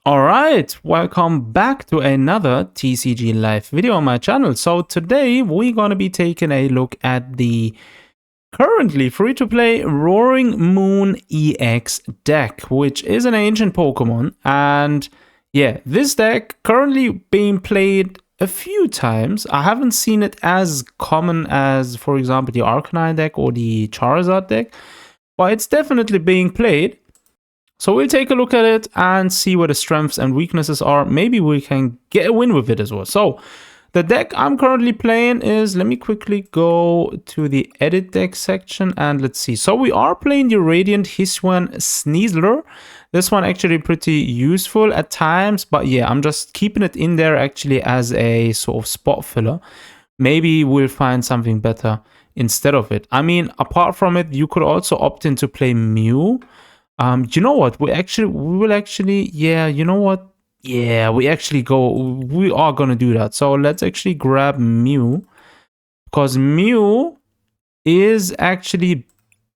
Alright, welcome back to another TCG live video on my channel. So today we're gonna be taking a look at the currently free-to-play Roaring Moon EX deck, which is an ancient Pokemon. And yeah, this deck currently being played a few times. I haven't seen it as common as, for example, the Arcanine deck or the Charizard deck, but it's definitely being played. So we'll take a look at it and see what the strengths and weaknesses are. Maybe we can get a win with it as well. So the deck I'm currently playing is, let me quickly go to the edit deck section and let's see. So we are playing the Radiant Hisuian Sneasler. This one actually pretty useful at times, but yeah, I'm just keeping it in there actually as a sort of spot filler. Maybe we'll find something better instead of it. I mean, apart from it, you could also opt in to play Mew. You know what? We are gonna do that. So let's actually grab Mew, because Mew is actually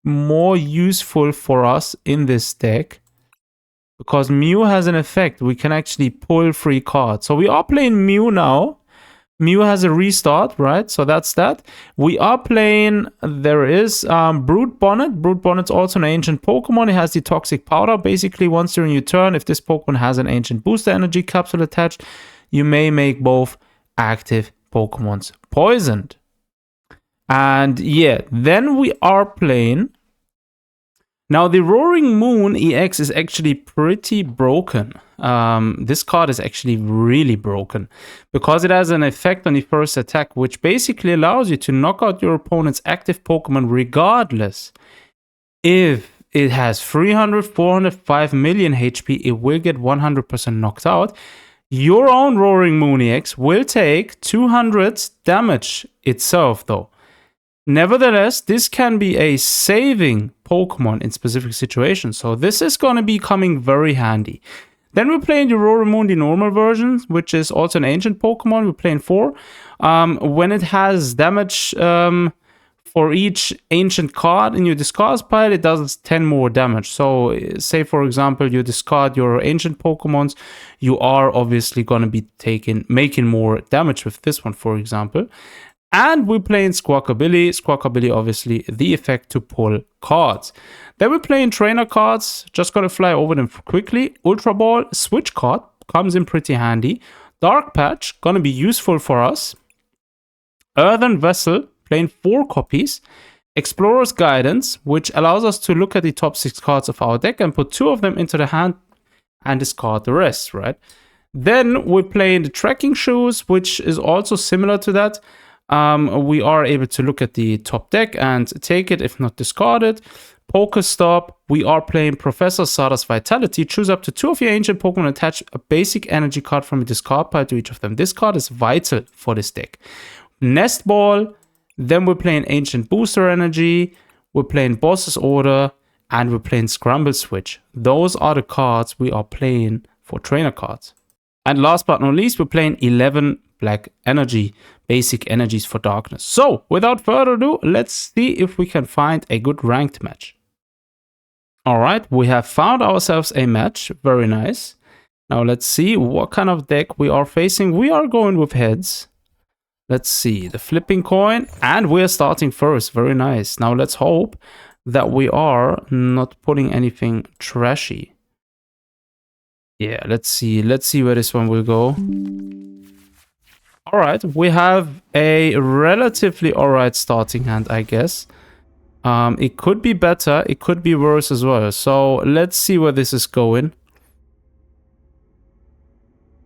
more useful for us in this deck, because Mew has an effect. We can actually pull free cards. So we are playing Mew now. Mew has a restart, right? So that's that. We are playing, there is Brood Bonnet. Brood Bonnet's also an ancient Pokemon. It has the Toxic Powder. Basically, once during your turn, if this Pokemon has an ancient booster energy capsule attached, you may make both active Pokemons poisoned. And yeah, then we are playing. Now, the Roaring Moon EX is actually pretty broken. This card is actually really broken because it has an effect on the first attack, which basically allows you to knock out your opponent's active Pokemon regardless. If it has 300, 400, 5 million HP, it will get 100% knocked out. Your own Roaring Moon EX will take 200 damage itself, though. Nevertheless, this can be a saving Pokemon in specific situations, so this is going to be coming very handy. Then we're playing the Roaring Moon, the normal version, which is also an ancient Pokemon. We're playing 4. When it has damage for each ancient card in your discard pile, it does 10 more damage. So say, for example, you discard your ancient Pokemons, you are obviously going to be making more damage with this one, for example. And we're playing Squawkabilly. Squawkabilly, obviously, the effect to pull cards. Then we're playing trainer cards. Just gonna fly over them quickly. Ultra Ball, switch card, comes in pretty handy. Dark Patch, gonna be useful for us. Earthen Vessel, playing 4 copies. Explorer's Guidance, which allows us to look at the top 6 cards of our deck and put 2 of them into the hand and discard the rest, right? Then we're playing the Trekking Shoes, which is also similar to that. We are able to look at the top deck and take it, if not discard it. Pokestop, we are playing Professor Sada's Vitality. Choose up to 2 of your ancient Pokemon, attach a basic energy card from a discard pile to each of them. This card is vital for this deck. Nest Ball, then we're playing Ancient Booster Energy, we're playing Boss's Order, and we're playing Scramble Switch. Those are the cards we are playing for trainer cards. And last but not least, we're playing 11 Black Energy, basic energies for darkness. So, without further ado, let's see if we can find a good ranked match. Alright, we have found ourselves a match. Very nice. Now let's see what kind of deck we are facing. We are going with heads. Let's see, the flipping coin, and we're starting first. Very nice. Now let's hope that we are not putting anything trashy. Yeah, let's see where this one will go. Alright, we have a relatively alright starting hand, I guess. It could be better, it could be worse as well. So let's see where this is going.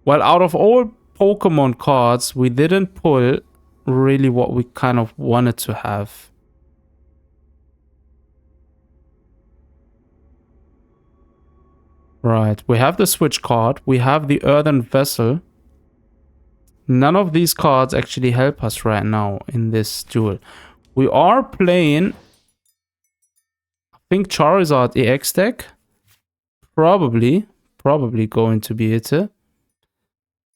Well, out of all Pokemon cards, we didn't pull really what we kind of wanted to have. Right, we have the Switch card, we have the Earthen Vessel. None of these cards actually help us right now in this duel. We are playing, I think, Charizard EX deck. Probably going to be it.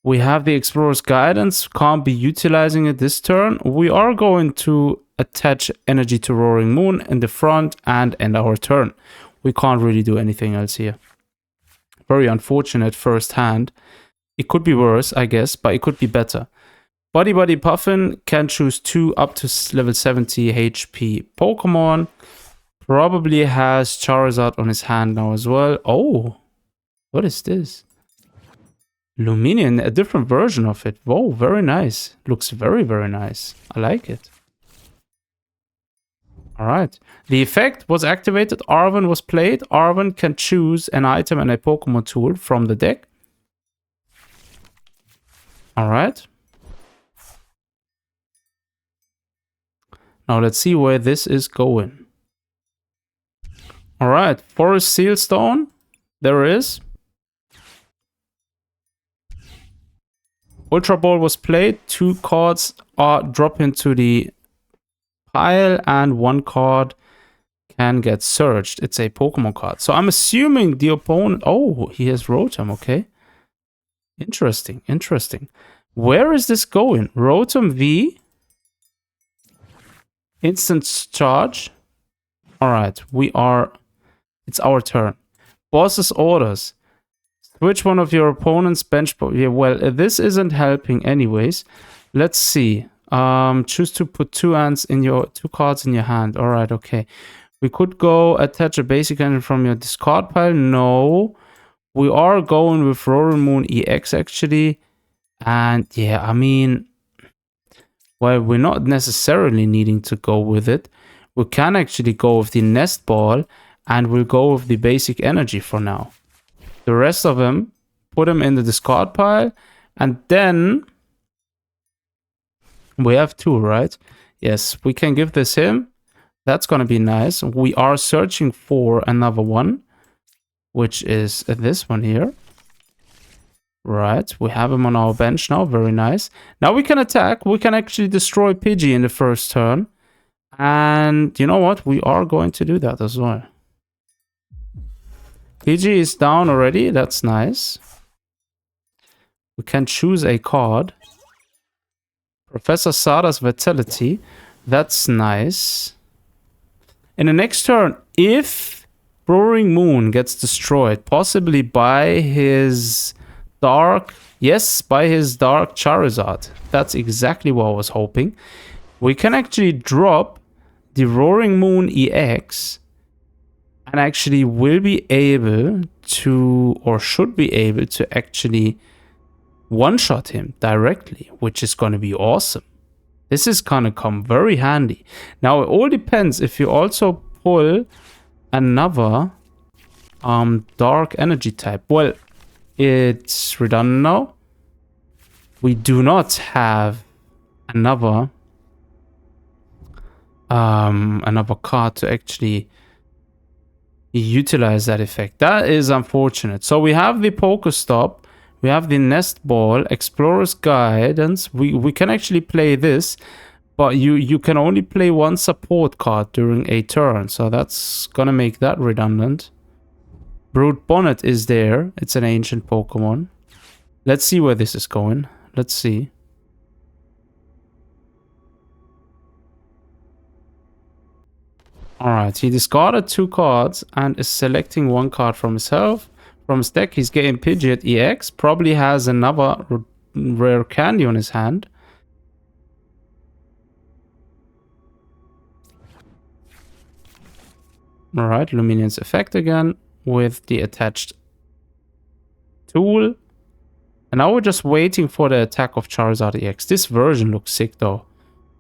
We have the Explorer's Guidance, can't be utilizing it this turn. We are going to attach energy to Roaring Moon in the front and end our turn. We can't really do anything else here. Very unfortunate first hand. It could be worse, I guess, but it could be better. Buddy Puffin can choose 2 up to level 70 HP Pokemon. Probably has Charizard on his hand now as well. Oh, what is this? Luminion, a different version of it. Whoa, very nice. Looks very, very nice. I like it. All right. The effect was activated. Arven was played. Arven can choose an item and a Pokemon tool from the deck. All right. Now let's see where this is going. All right. Forest Sealstone. There it is. Ultra Ball was played. 2 cards are dropped into the pile and 1 card can get searched. It's a Pokemon card. So I'm assuming the opponent... Oh, he has Rotom, okay. Interesting, interesting. Where is this going? Rotom V. Instant charge. Alright, it's our turn. Boss's orders. Switch one of your opponent's bench... Yeah, well, this isn't helping anyways. Let's see. Choose to put 2 cards in your hand. Alright, okay. We could go attach a basic engine from your discard pile. No. We are going with Roaring Moon EX actually. And yeah, I mean, well, we're not necessarily needing to go with it. We can actually go with the Nest Ball and we'll go with the basic energy for now. The rest of them, put them in the discard pile. And then we have 2, right? Yes, we can give this him. That's going to be nice. We are searching for another one, which is this one here. Right, we have him on our bench now. Very nice. Now we can attack. We can actually destroy Pidgey in the first turn. And you know what? We are going to do that as well. Pidgey is down already. That's nice. We can choose a card. Professor Sada's Vitality. That's nice. In the next turn, if Roaring Moon gets destroyed, possibly by his dark Charizard. That's exactly what I was hoping. We can actually drop the Roaring Moon EX and actually will be able to, or should be able to actually one-shot him directly, which is going to be awesome. This is going to come very handy. Now, it all depends if you also pull another dark energy type. Well, it's redundant now. We do not have another card to actually utilize that effect. That is unfortunate. So we have the Pokestop. We have the Nest Ball, Explorer's Guidance. We can actually play this, but you can only play 1 support card during a turn. So that's gonna make that redundant. Brood Bonnet is there. It's an ancient Pokemon. Let's see where this is going. Let's see. Alright, he discarded 2 cards and is selecting 1 card from himself. From his deck, he's getting Pidgeot EX. Probably has another rare candy on his hand. Alright, Luminion's effect again with the attached tool. And now we're just waiting for the attack of Charizard EX. This version looks sick though.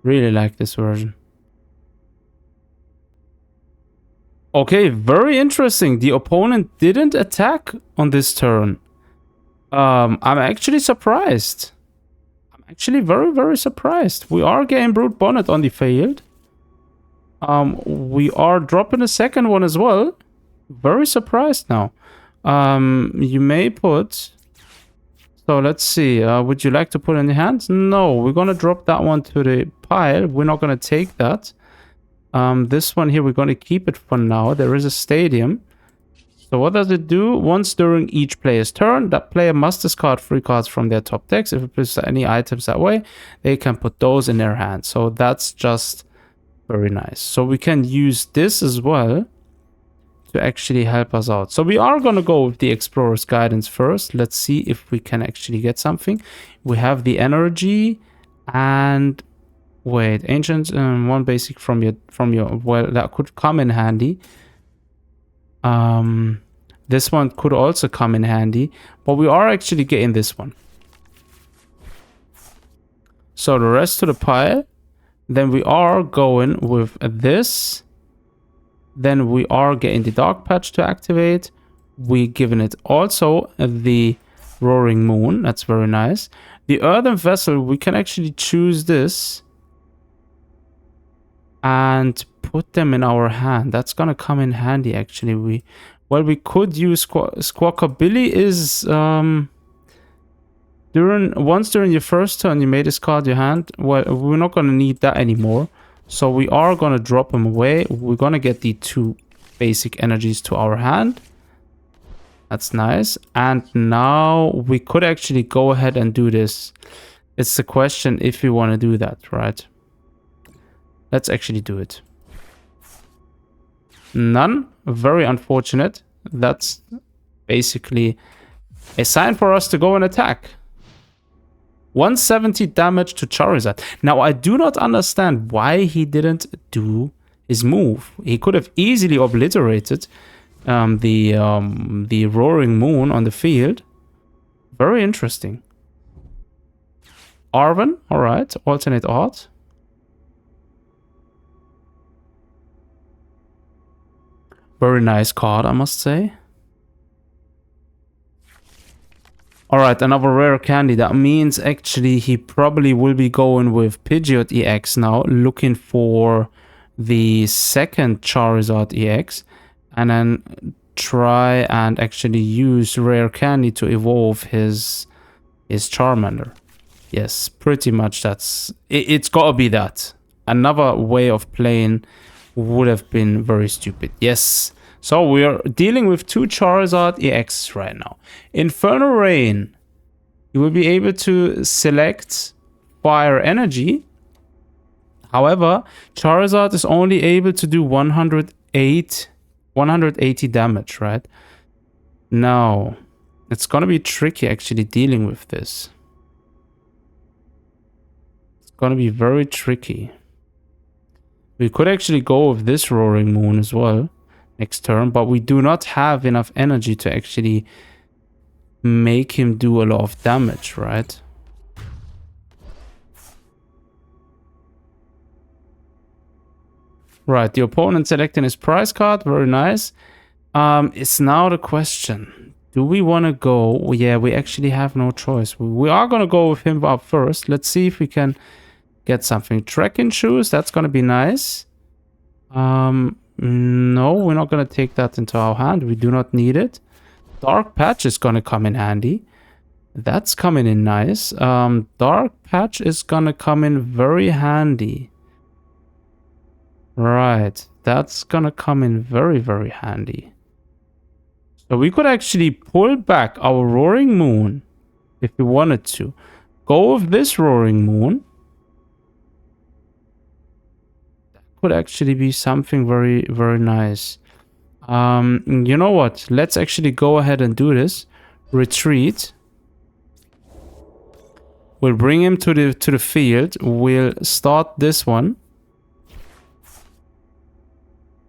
Really like this version. Okay, very interesting. The opponent didn't attack on this turn. I'm actually surprised. I'm actually very, very surprised. We are getting Brood Bonnet on the field. We are dropping a second one as well. Very surprised now. You may put... So let's see. Would you like to put in the hands? No, we're going to drop that one to the pile. We're not going to take that. This one here, we're going to keep it for now. There is a stadium. So what does it do? Once during each player's turn, that player must discard 3 cards from their top decks. If it plays any items that way, they can put those in their hand. So that's just very nice. So we can use this as well to actually help us out. So we are going to go with the Explorer's Guidance first. Let's see if we can actually get something. We have the energy and wait, ancient, one basic from your well, that could come in handy. This one could also come in handy, but we are actually getting this one. So the rest to the pile. Then we are going with this. Then we are getting the Dark Patch to activate. We're giving it also the Roaring Moon. That's very nice. The Earthen Vessel, we can actually choose this and put them in our hand. That's gonna come in handy actually. We could use Squawkabilly is once during your first turn you may discard your hand. Well, we're not gonna need that anymore. So we are gonna drop them away. We're gonna get the 2 basic energies to our hand. That's nice. And now we could actually go ahead and do this. It's the question if we want to do that, right? Let's actually do it. None. Very unfortunate. That's basically a sign for us to go and attack. 170 damage to Charizard. Now, I do not understand why he didn't do his move. He could have easily obliterated the Roaring Moon on the field. Very interesting. Arven, all right. Alternate art. Very nice card, I must say. Alright, another rare candy. That means actually he probably will be going with Pidgeot EX now, looking for the second Charizard EX, and then try and actually use rare candy to evolve his Charmander. Yes, pretty much that's... It's gotta be that. Another way of playing would have been very stupid. Yes. So we are dealing with 2 Charizard EX right now. Infernal Rain. You will be able to select Fire Energy. However, Charizard is only able to do 180 damage, right? Now, it's gonna be tricky actually dealing with this. It's gonna be very tricky. We could actually go with this Roaring Moon as well next turn, but we do not have enough energy to actually make him do a lot of damage, right? Right, the opponent selecting his prize card, very nice. It's now the question. Do we want to go? Oh, yeah, we actually have no choice. We are going to go with him up first. Let's see if we can get something. Trekking shoes, that's going to be nice. No, we're not going to take that into our hand. We do not need it. Dark Patch is going to come in handy. That's coming in nice. Dark Patch is going to come in very handy. Right, that's going to come in very, very handy. So we could actually pull back our Roaring Moon if we wanted to. Go with this Roaring Moon. Could actually be something very, very nice. You know what? Let's actually go ahead and do this. Retreat. We'll bring him to the field. We'll start this one.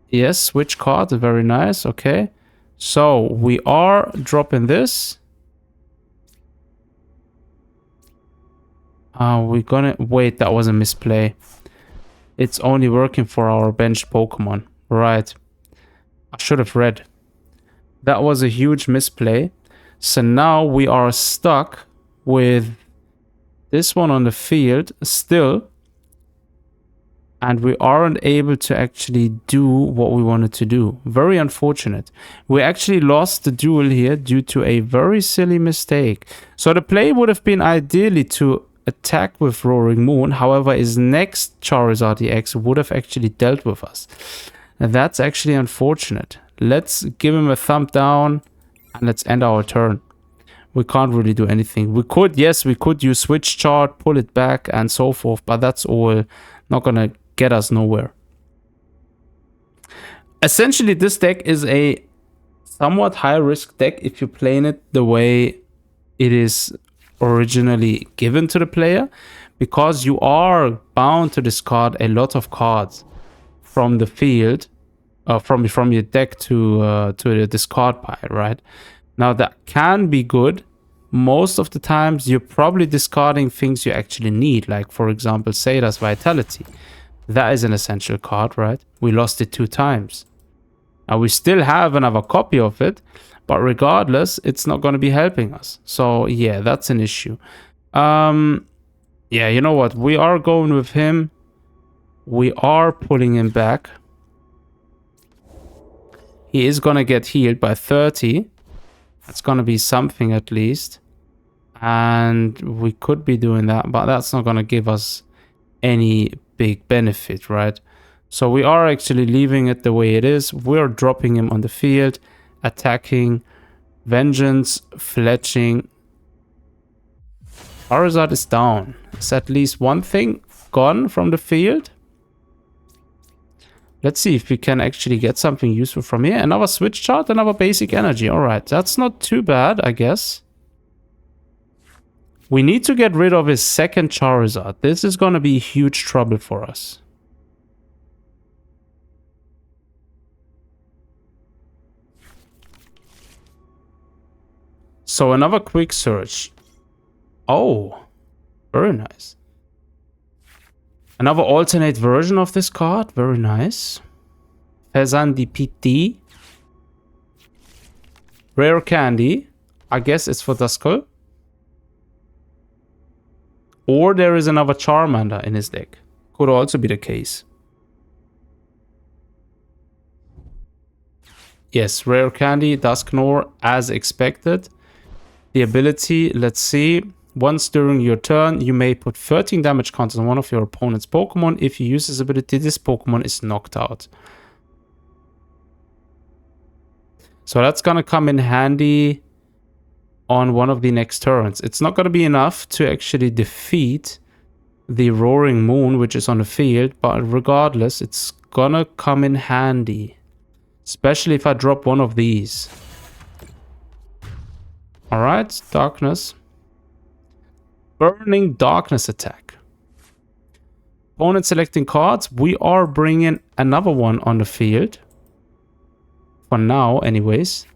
Yes, switch card. Very nice. Okay. So we are dropping this. We're gonna wait. That was a misplay. It's only working for our benched Pokemon. Right. I should have read. That was a huge misplay. So now we are stuck with this one on the field still. And we aren't able to actually do what we wanted to do. Very unfortunate. We actually lost the duel here due to a very silly mistake. So the play would have been ideally to attack with Roaring Moon. However, his next Charizard EX would have actually dealt with us. And that's actually unfortunate. Let's give him a thumb down and let's end our turn. We can't really do anything. We could, yes, we could use switch chart, pull it back and so forth, but that's all not gonna get us nowhere. Essentially, this deck is a somewhat high risk deck if you're playing it the way it is originally given to the player, because you are bound to discard a lot of cards from the field, from your deck to the discard pile, right? Now that can be good. Most of the times you're probably discarding things you actually need, like for example Sada's Vitality. That is an essential card, right? We lost it 2 times. Now we still have another copy of it, but regardless, it's not going to be helping us. So yeah, that's an issue. Yeah, you know what? We are going with him. We are pulling him back. He is going to get healed by 30. That's going to be something at least. And we could be doing that, but that's not going to give us any big benefit, right? So we are actually leaving it the way it is. We're dropping him on the field, attacking, vengeance, fletching. Charizard is down. Is at least one thing gone from the field? Let's see if we can actually get something useful from here. Another switch chart, another basic energy. All right, that's not too bad, I guess. We need to get rid of his second Charizard. This is going to be huge trouble for us. So another quick search. Oh, very nice. Another alternate version of this card. Very nice. Fezandi PT. Rare Candy. I guess it's for Duskull. Or there is another Charmander in his deck. Could also be the case. Yes, Rare Candy, Dusknoir, as expected. The ability, let's see. Once during your turn, you may put 13 damage counters on one of your opponent's Pokemon. If you use this ability, this Pokemon is knocked out. So that's gonna come in handy on one of the next turns. It's not gonna be enough to actually defeat the Roaring Moon, which is on the field, but regardless, it's gonna come in handy. Especially if I drop one of these. Alright, Darkness. Burning Darkness attack. Opponent selecting cards. We are bringing another one on the field. For now, anyways.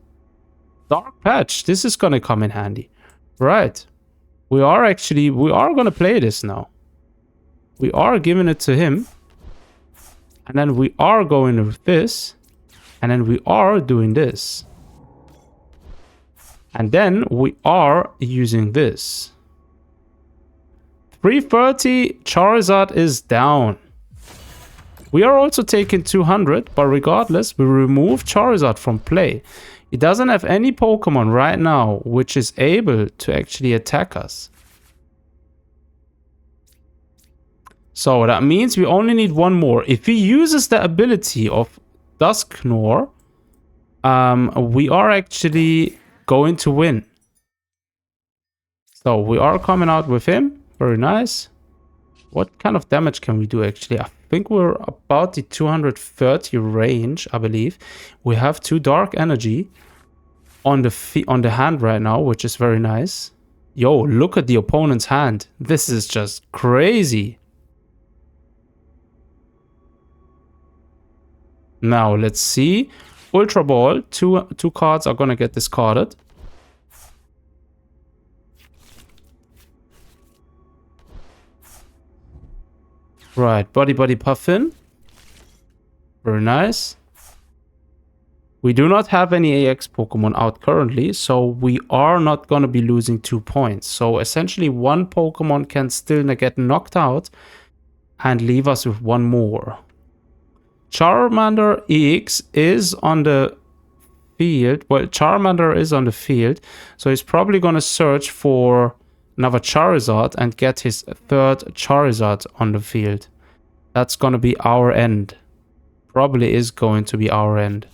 Dark Patch. This is going to come in handy. Right. We are going to play this now. We are giving it to him. And then we are going with this. And then we are doing this. And then we are using this. 330, Charizard is down. We are also taking 200, but regardless, we remove Charizard from play. He doesn't have any Pokemon right now which is able to actually attack us. So that means we only need one more. If he uses the ability of Dusknoir, we are actually going to win. So we are coming out with him. Very nice. What kind of damage can we do actually? I think we're about the 230 range, I believe. We have 2 Dark Energy on the hand right now, which is very nice. Yo, look at the opponent's hand. This is just crazy. Now let's see. Ultra Ball. Two cards are gonna get discarded. Right, Body Puffin. Very nice. We do not have any AX Pokemon out currently, so we are not going to be losing 2 points. So essentially one Pokemon can still get knocked out and leave us with one more. Charmander EX is on the field. Well, Charmander is on the field, so he's probably going to search for another Charizard and get his 3rd Charizard on the field. That's going to be our end. Probably is going to be our end.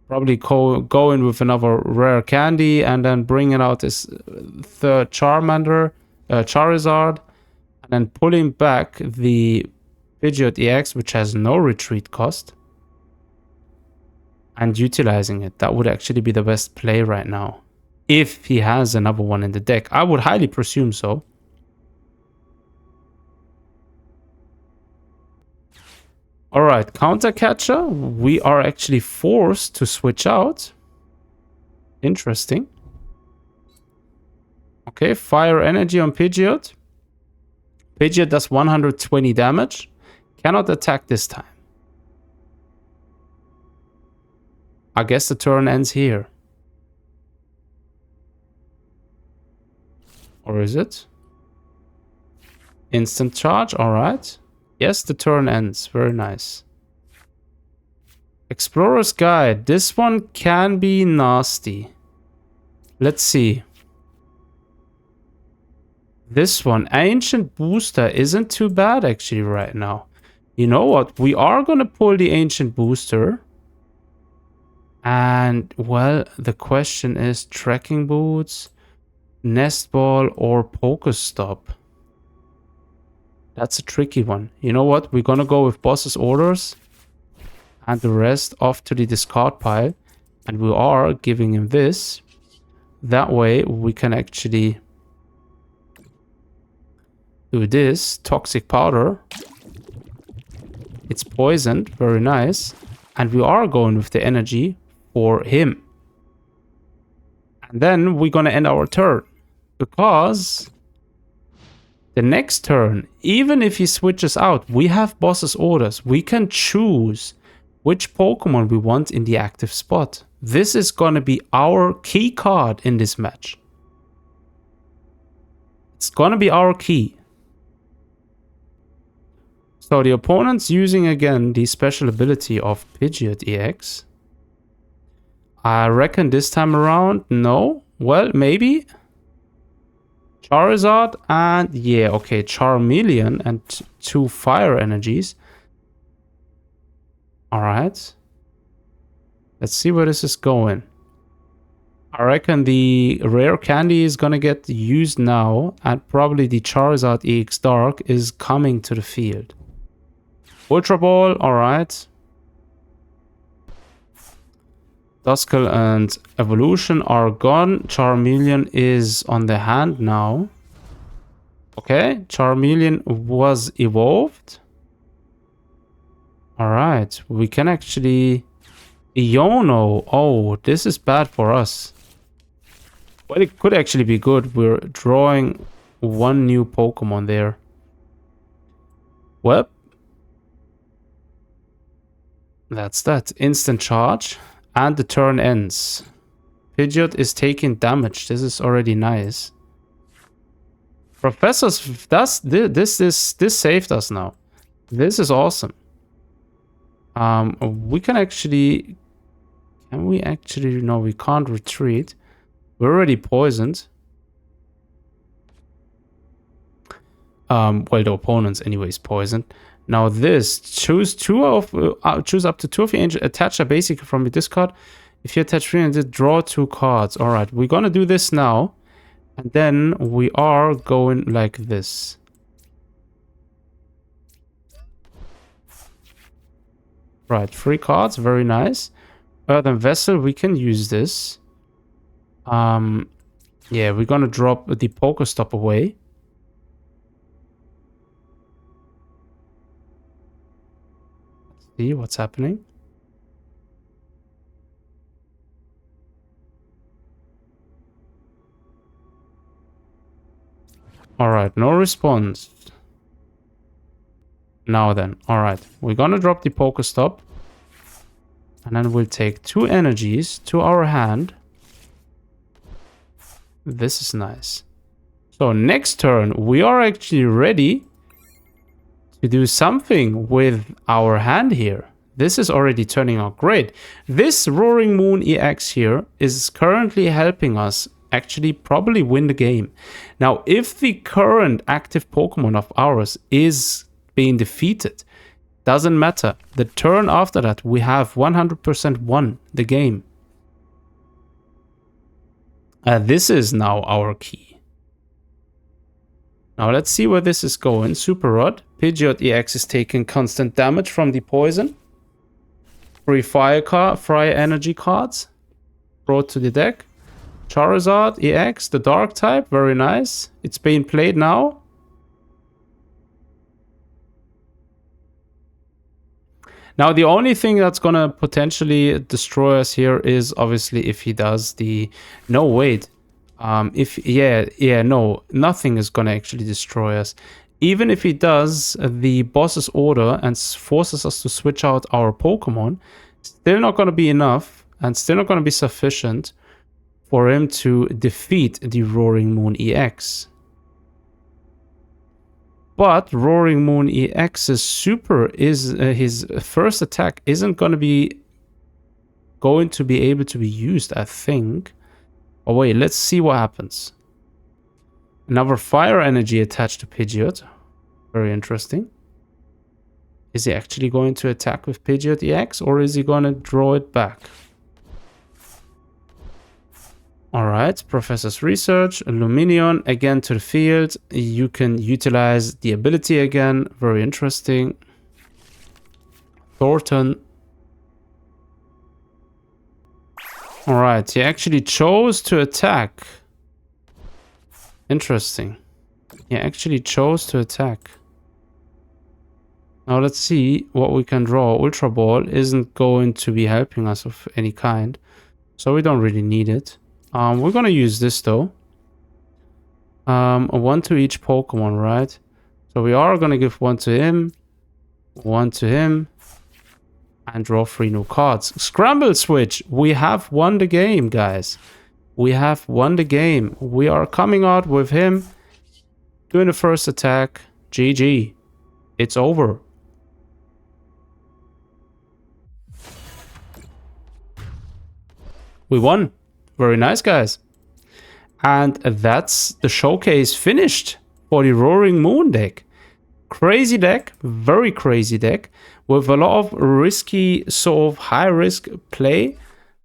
Probably going with another Rare Candy and then bringing out his 3rd Charizard, and then pulling back the Pidgeot EX, which has no retreat cost. and utilizing it. That would actually be the best play right now. If he has another one in the deck. I would highly presume so. Alright, counter catcher. We are actually forced to switch out. Interesting. Okay, fire energy on Pidgeot. Pidgeot does 120 damage. Cannot attack this time. I guess the turn ends here. Or is it? Instant charge, alright. Yes, the turn ends. Very nice. Explorer's Guide. This one can be nasty. Let's see. This one, Ancient Booster, isn't too bad actually right now. You know what? We are going to pull the Ancient Booster. And, well, the question is Trekking Boots, Nest Ball, or Pokestop. That's a tricky one. You know what? We're going to go with Boss's Orders. And the rest off to the discard pile. And we are giving him this. That way we can actually do this. Toxic Powder. It's poisoned. Very nice. And we are going with the energy for him. And then we're going to end our turn. Because the next turn, even if he switches out, we have Boss's Orders. We can choose which Pokemon we want in the active spot. This is going to be our key card in this match. It's going to be our key. So the opponent's using again the special ability of Pidgeot EX. I reckon this time around, no. Well, maybe. Charizard and, yeah, okay, Charmeleon and 2 fire energies. Alright. Let's see where this is going. I reckon the rare candy is gonna get used now, and probably the Charizard EX Dark is coming to the field. Ultra Ball, alright. Duskull and Evolution are gone. Charmeleon is on the hand now. Okay, Charmeleon was evolved. Alright, we can actually... Iono. Oh, this is bad for us. Well, it could actually be good. We're drawing one new Pokemon there. Well, that's that. Instant charge. And the turn ends. Pidgeot is taking damage. This is already nice. Professor's... This saved us now. This is awesome. We can actually... Can we actually... No, we can't retreat. We're already poisoned. Well, the opponent's anyways poisoned. Now this, choose up to 2 of your angel, attach a basic from your discard. If you attach 3 and draw 2 cards. Alright, we're gonna do this now. And then we are going like this. Right, 3 cards, very nice. Earthen Vessel, we can use this. Yeah, we're gonna drop the Pokestop away. Let's see what's happening. Alright, no response. Now then, alright. We're gonna drop the Pokestop. And then we'll take 2 energies to our hand. This is nice. So next turn, we are actually ready to do something with our hand here. This is already turning out great. This Roaring Moon EX here is currently helping us actually probably win the game. Now, if the current active Pokemon of ours is being defeated, doesn't matter. The turn after that, we have 100% won the game. This is now our key. Now let's see where this is going. Super Rod. Pidgeot EX is taking constant damage from the poison. Free fire energy cards brought to the deck. Charizard EX, the dark type, very nice. It's being played now. Now, the only thing that's gonna potentially destroy us here is obviously if he does the... No, wait. No, nothing is gonna actually destroy us. Even if he does the boss's order and forces us to switch out our Pokemon, still not gonna be enough and still not gonna be sufficient for him to defeat the Roaring Moon EX. But Roaring Moon EX's super is his first attack isn't going to be able to be used, I think. Oh wait, let's see what happens. Another fire energy attached to Pidgeot. Very interesting. Is he actually going to attack with Pidgeot EX or is he going to draw it back? Alright, Professor's Research, Luminion, again to the field. You can utilize the ability again, very interesting. Thornton. Alright, he actually chose to attack. Interesting. He actually chose to attack. Now let's see what we can draw. Ultra Ball isn't going to be helping us of any kind, so we don't really need it. We're gonna use this though. One to each Pokemon, right? So we are gonna give one to him, and draw 3 new cards. Scramble Switch! We have won the game, guys. We have won the game. We are coming out with him doing the first attack. GG. It's over. We won. Very nice, guys. And that's the showcase finished for the Roaring Moon deck. Crazy deck, very crazy deck, with a lot of risky, sort of high risk play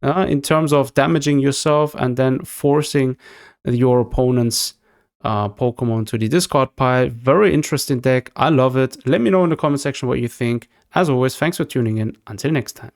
in terms of damaging yourself and then forcing your opponent's Pokemon to the discard pile. Very interesting deck. I love it. Let me know in the comment section what you think. As always, thanks for tuning in. Until next time.